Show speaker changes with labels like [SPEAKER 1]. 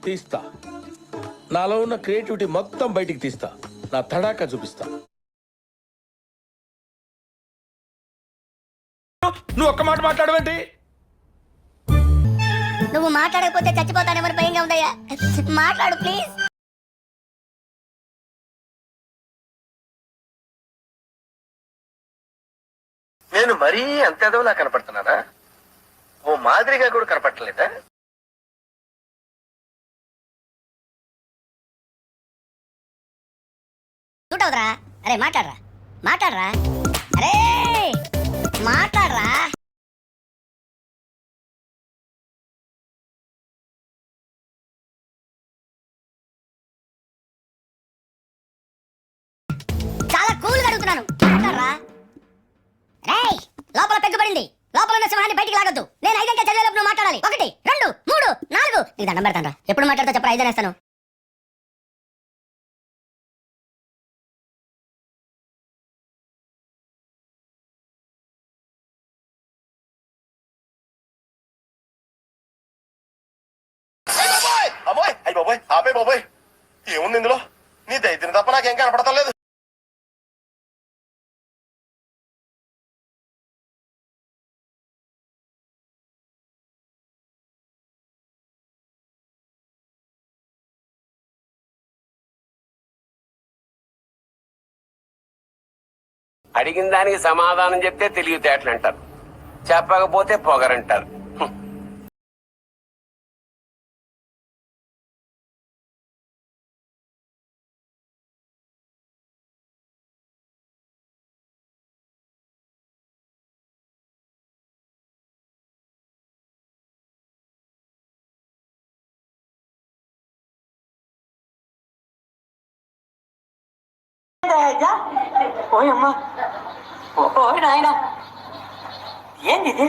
[SPEAKER 1] తీస్తా. నాలో ఉన్న క్రియేటివిటీ మొత్తం బయటికి తీస్తా. నా తడాకా చూపిస్తా. నువ్వు ఒక్క మాట మాట్లాడవేంటి?
[SPEAKER 2] నువ్వు మాట్లాడకపోతే చచ్చిపోతానేమని భయంగా ఉందయ్యా. మాట్లాడు ప్లీజ్.
[SPEAKER 3] నేను మరీ అంత ఎదవలా కనపడుతున్నానా? ఓ మాదిరిగా కూడా కనపడలేదా?
[SPEAKER 2] చూడవుదరా. అరే మాట్లాడరా, మాట్లాడరా, అరే మాట్లాడరా. చాలా కూల్ గా అడుగుతున్నాను, మాట్లాడరా. రేయ్, లోపల పెగ్గుపడింది. లోపల ఉన్న సింహాన్ని బయటికి లాగొద్దు. నేను 5 అంకె చదివేలోపు నువ్వు మాట్లాడాలి. 1 2 3 4. నీకు దండం పెడతాను రా. ఎప్పుడు మాట్లాడతా చెప్పరా, 5 అనేస్తాను.
[SPEAKER 3] అమ్మాయి అయ్యి బాబోయ్, ఆపే బాబోయ్. ఏముంది ఇందులో? నీ దైత్యం తప్ప నాకేం కనపడతలేదు.
[SPEAKER 4] అడిగిన దానికి సమాధానం చెప్తే తెలివితేటలు అంటారు, చెప్పకపోతే పొగరంటారు.
[SPEAKER 5] ఓయమ్మా, ఓ నాయన, ఏంది ఇది?